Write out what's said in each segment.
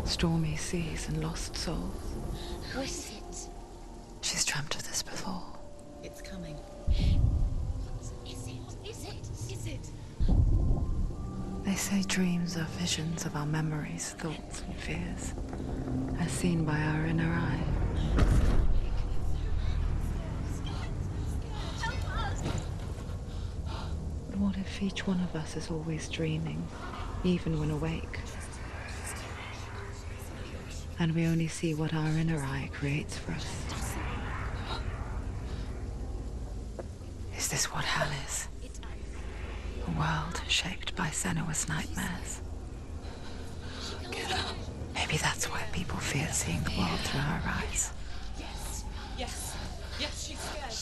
Stormy seas and lost souls. Who is it? She's dreamt of this before. It's coming. Is it? They say dreams are visions of our memories, thoughts and fears, as seen by our inner eye. But what if each one of us is always dreaming, even when awake? And we only see what our inner eye creates for us. Is this what hell is? A world shaped by Senua's nightmares. Get up. Maybe that's why people fear seeing the world through our eyes. Yes, she's scared.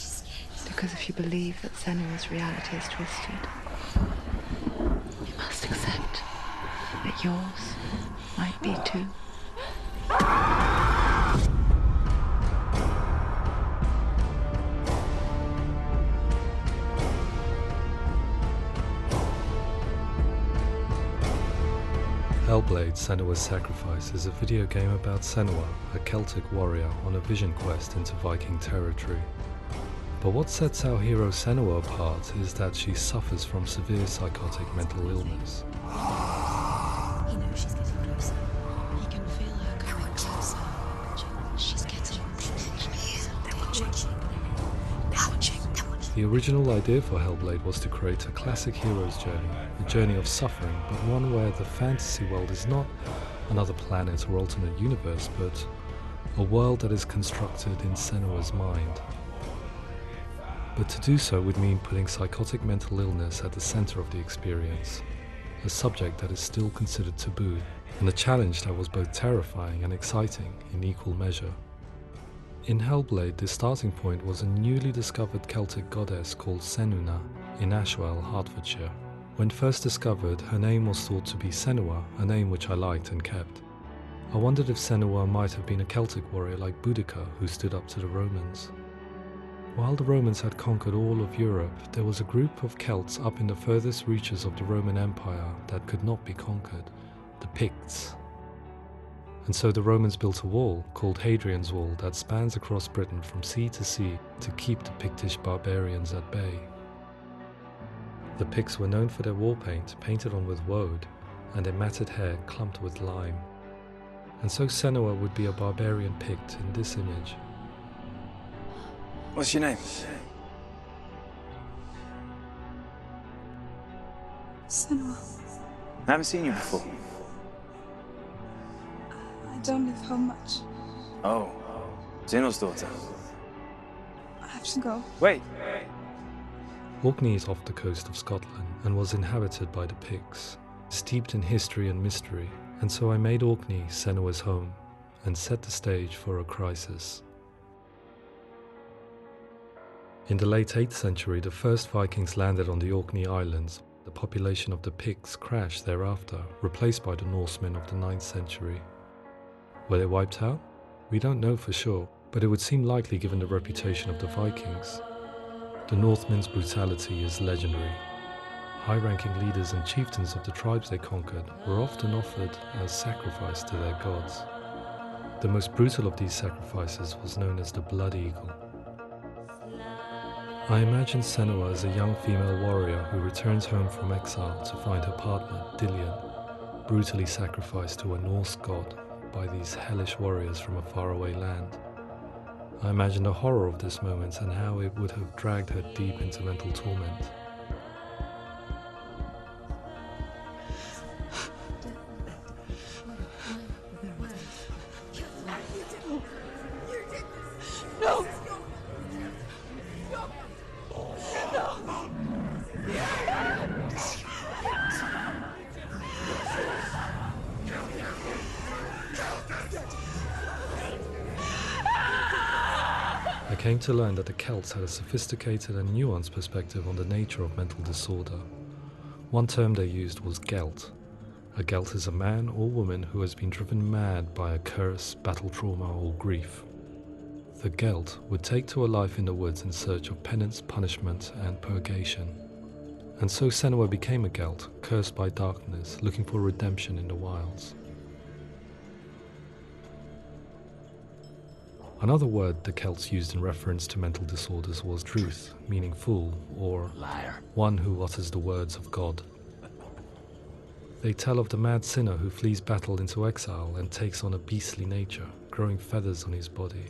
Because if you believe that Senua's reality is twisted, you must accept that yours might be too. Hellblade: Senua's Sacrifice is a video game about Senua, a Celtic warrior on a vision quest into Viking territory. But what sets our hero Senua apart is that she suffers from severe psychotic mental illness. He knows she's getting closer. He can feel her coming closer. She's getting closer. They're watching. The original idea for Hellblade was to create a classic hero's journey, a journey of suffering, but one where the fantasy world is not another planet or alternate universe, but a world that is constructed in Senua's mind. But to do so would mean putting psychotic mental illness at the center of the experience, a subject that is still considered taboo, and a challenge that was both terrifying and exciting in equal measure. In Hellblade, the starting point was a newly discovered Celtic goddess called Senua in Ashwell, Hertfordshire. When first discovered, her name was thought to be Senua, a name which I liked and kept. I wondered if Senua might have been a Celtic warrior like Boudica who stood up to the Romans. While the Romans had conquered all of Europe, there was a group of Celts up in the furthest reaches of the Roman Empire that could not be conquered, the Picts. And so the Romans built a wall, called Hadrian's Wall, that spans across Britain from sea to sea to keep the Pictish barbarians at bay. The Picts were known for their war paint, painted on with woad, and their matted hair clumped with lime. And so Senua would be a barbarian Pict in this image. What's your name? Senua. I haven't seen you before. I don't live home much. Oh, Zeno's daughter. I have to go. Wait. Orkney is off the coast of Scotland and was inhabited by the Picts, steeped in history and mystery, and so I made Orkney Senua's home and set the stage for a crisis. In the late 8th century, the first Vikings landed on the Orkney Islands. The population of the Picts crashed thereafter, replaced by the Norsemen of the 9th century. Were they wiped out? We don't know for sure, but it would seem likely given the reputation of the Vikings. The Northmen's brutality is legendary. High-ranking leaders and chieftains of the tribes they conquered were often offered as sacrifice to their gods. The most brutal of these sacrifices was known as the Blood Eagle. I imagine Senua as a young female warrior who returns home from exile to find her partner, Dillion, brutally sacrificed to a Norse god by these hellish warriors from a faraway land. I imagine the horror of this moment and how it would have dragged her deep into mental torment. No! I came to learn that the Celts had a sophisticated and nuanced perspective on the nature of mental disorder. One term they used was gelt. A gelt is a man or woman who has been driven mad by a curse, battle trauma, or grief. The gelt would take to a life in the woods in search of penance, punishment, and purgation. And so Senua became a gelt, cursed by darkness, looking for redemption in the wilds. Another word the Celts used in reference to mental disorders was druth, meaning fool, or Liar. one who utters the words of God. They tell of the mad sinner who flees battle into exile and takes on a beastly nature, growing feathers on his body.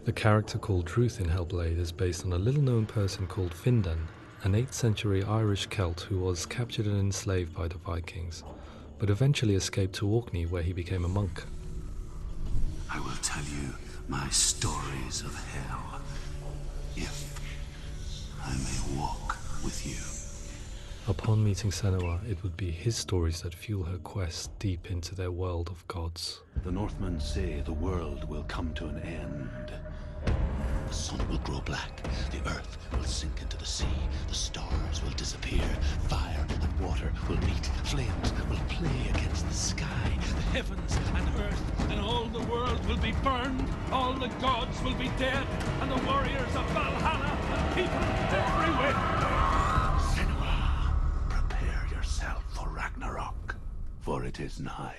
The character called Druth in Hellblade is based on a little-known person called Findan, an 8th century Irish Celt who was captured and enslaved by the Vikings, but eventually escaped to Orkney where he became a monk. I will tell you my stories of hell, if I may walk with you. Upon meeting Senua, it would be his stories that fuel her quest deep into their world of gods. The Northmen say the world will come to an end. The sun will grow black, the earth will sink into the sea, the stars will disappear, fire and water will meet, flames will play against the sky, the heavens and earth and all the world will be burned, all the gods will be dead, and the warriors of Valhalla and people everywhere. Senua, prepare yourself for Ragnarok, for it is nigh.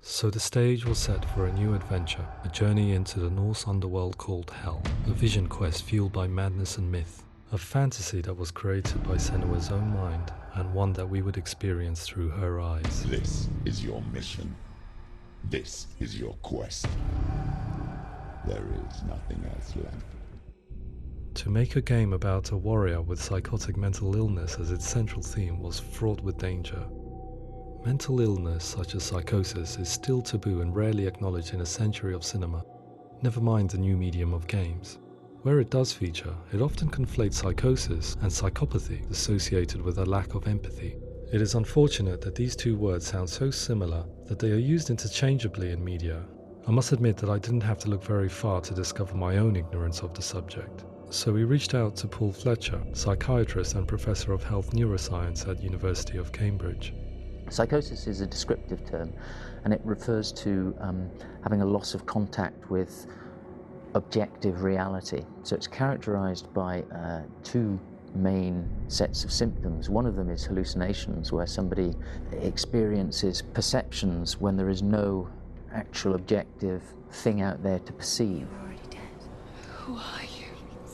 So the stage was set for a new adventure, a journey into the Norse underworld called Hell, a vision quest fueled by madness and myth, a fantasy that was created by Senua's own mind, and one that we would experience through her eyes. This is your mission. This is your quest. There is nothing else left. To make a game about a warrior with psychotic mental illness as its central theme was fraught with danger. Mental illness such as psychosis is still taboo and rarely acknowledged in a century of cinema, never mind the new medium of games. Where it does feature, it often conflates psychosis and psychopathy associated with a lack of empathy. It is unfortunate that these two words sound so similar that they are used interchangeably in media. I must admit that I didn't have to look very far to discover my own ignorance of the subject. So we reached out to Paul Fletcher, psychiatrist and professor of health neuroscience at University of Cambridge. Psychosis is a descriptive term, and it refers to having a loss of contact with objective reality. So it's characterized by two main sets of symptoms. One of them is hallucinations, where somebody experiences perceptions when there is no actual objective thing out there to perceive. You're already dead. Who are you?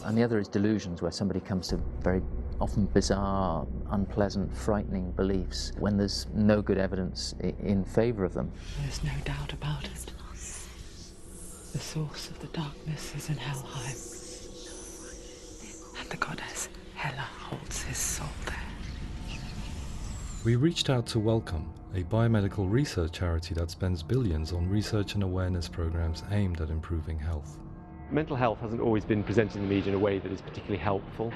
And the other is delusions, where somebody comes to very often bizarre, unpleasant, frightening beliefs when there's no good evidence in favour of them. There's no doubt about it. The source of the darkness is in Helheim. And the goddess Hela holds his soul there. We reached out to Welcome, a biomedical research charity that spends billions on research and awareness programs aimed at improving health. Mental health hasn't always been presented in the media in a way that is particularly helpful.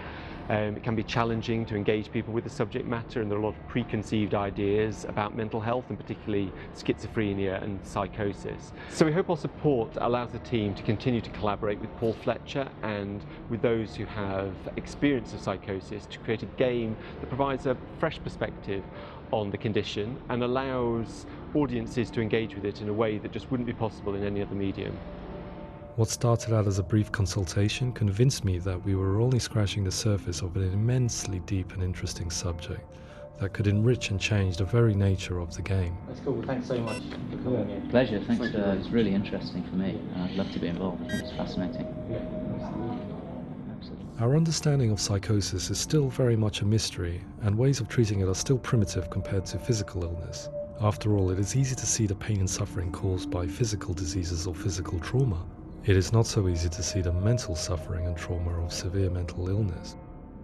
It can be challenging to engage people with the subject matter, and there are a lot of preconceived ideas about mental health, and particularly schizophrenia and psychosis. So we hope our support allows the team to continue to collaborate with Paul Fletcher and with those who have experience of psychosis to create a game that provides a fresh perspective on the condition and allows audiences to engage with it in a way that just wouldn't be possible in any other medium. What started out as a brief consultation convinced me that we were only scratching the surface of an immensely deep and interesting subject that could enrich and change the very nature of the game. That's cool. Thanks so much for coming here. Pleasure. Thanks. It's really interesting for me. I'd love to be involved. I think it's fascinating. Absolutely. Our understanding of psychosis is still very much a mystery, and ways of treating it are still primitive compared to physical illness. After all, it is easy to see the pain and suffering caused by physical diseases or physical trauma. It is not so easy to see the mental suffering and trauma of severe mental illness.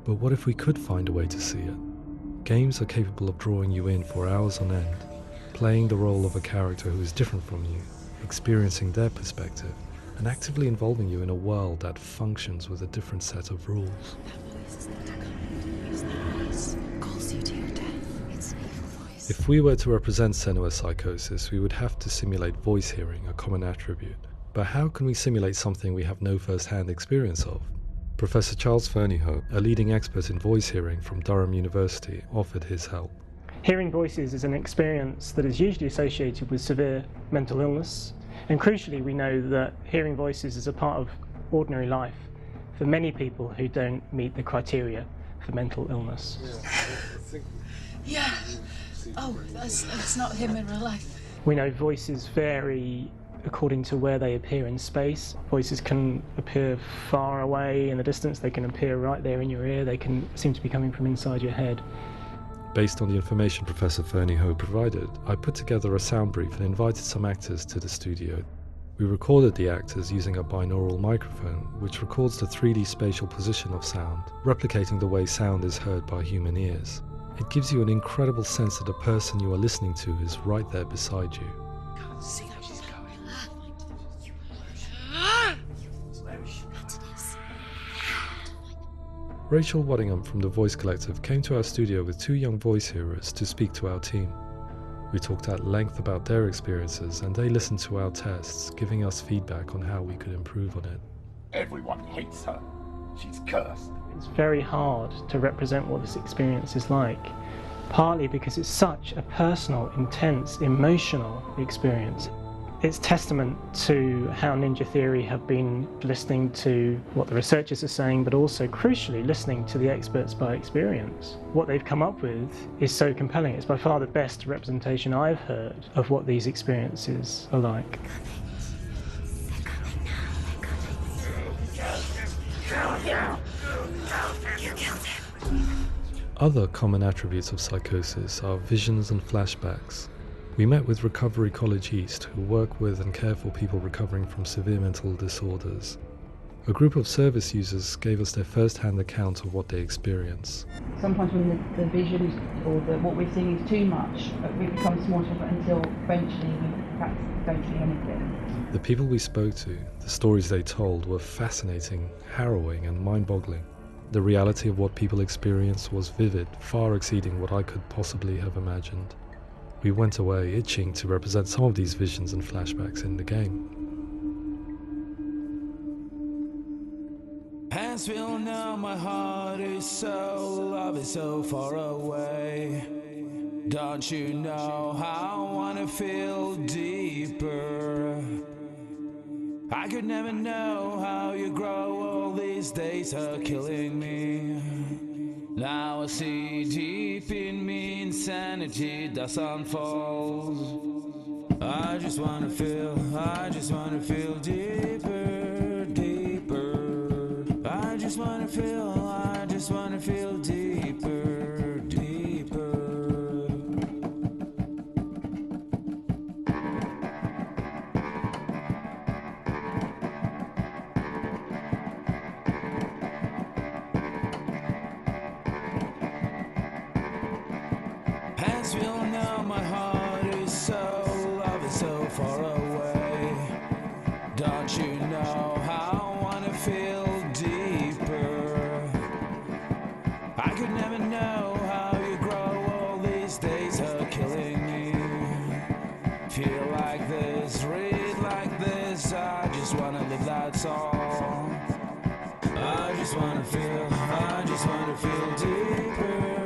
But what if we could find a way to see it? Games are capable of drawing you in for hours on end, playing the role of a character who is different from you, experiencing their perspective, and actively involving you in a world that functions with a different set of rules. That voice is not a kind. It's that voice calls you to your death. It's an evil voice. If we were to represent Senua's psychosis, we would have to simulate voice hearing, a common attribute. But how can we simulate something we have no first-hand experience of? Professor Charles Fernyhough, a leading expert in voice hearing from Durham University, offered his help. Hearing voices is an experience that is usually associated with severe mental illness, and crucially we know that hearing voices is a part of ordinary life for many people who don't meet the criteria for mental illness. Yeah. Oh, that's not him in real life. We know voices vary according to where they appear in space. Voices can appear far away in the distance, they can appear right there in your ear, they can seem to be coming from inside your head. Based on the information Professor Fernie Ho provided, I put together a sound brief and invited some actors to the studio. We recorded the actors using a binaural microphone, which records the 3D spatial position of sound, replicating the way sound is heard by human ears. It gives you an incredible sense that the person you are listening to is right there beside you. Can't see how she's going. Rachel Waddingham from the Voice Collective came to our studio with 2 young voice hearers to speak to our team. We talked at length about their experiences and they listened to our tests, giving us feedback on how we could improve on it. Everyone hates her. She's cursed. It's very hard to represent what this experience is like, partly because it's such a personal, intense, emotional experience. It's testament to how Ninja Theory have been listening to what the researchers are saying, but also, crucially, listening to the experts by experience. What they've come up with is so compelling. It's by far the best representation I've heard of what these experiences are like. Other common attributes of psychosis are visions and flashbacks. We met with Recovery College East, who work with and care for people recovering from severe mental disorders. A group of service users gave us their first-hand account of what they experience. Sometimes when the visions or what we're seeing is too much, it becomes more difficult until eventually we perhaps don't see anything. The people we spoke to, the stories they told, were fascinating, harrowing and mind-boggling. The reality of what people experienced was vivid, far exceeding what I could possibly have imagined. We went away itching to represent some of these visions and flashbacks in the game. Hands will know my heart is so, love is so far away. Don't you know how I wanna feel deeper? I could never know how you grow, all these days are killing me. Now I see deep in me insanity does unfold. I just wanna feel deeper, deeper. I just wanna feel deeper, deeper. Hands will know my heart is so, love is so far away. Don't you know how I wanna feel deeper? I could never know how you grow, all these days are killing me. Feel like this, read like this, I just wanna live, that's all. I just wanna feel deeper.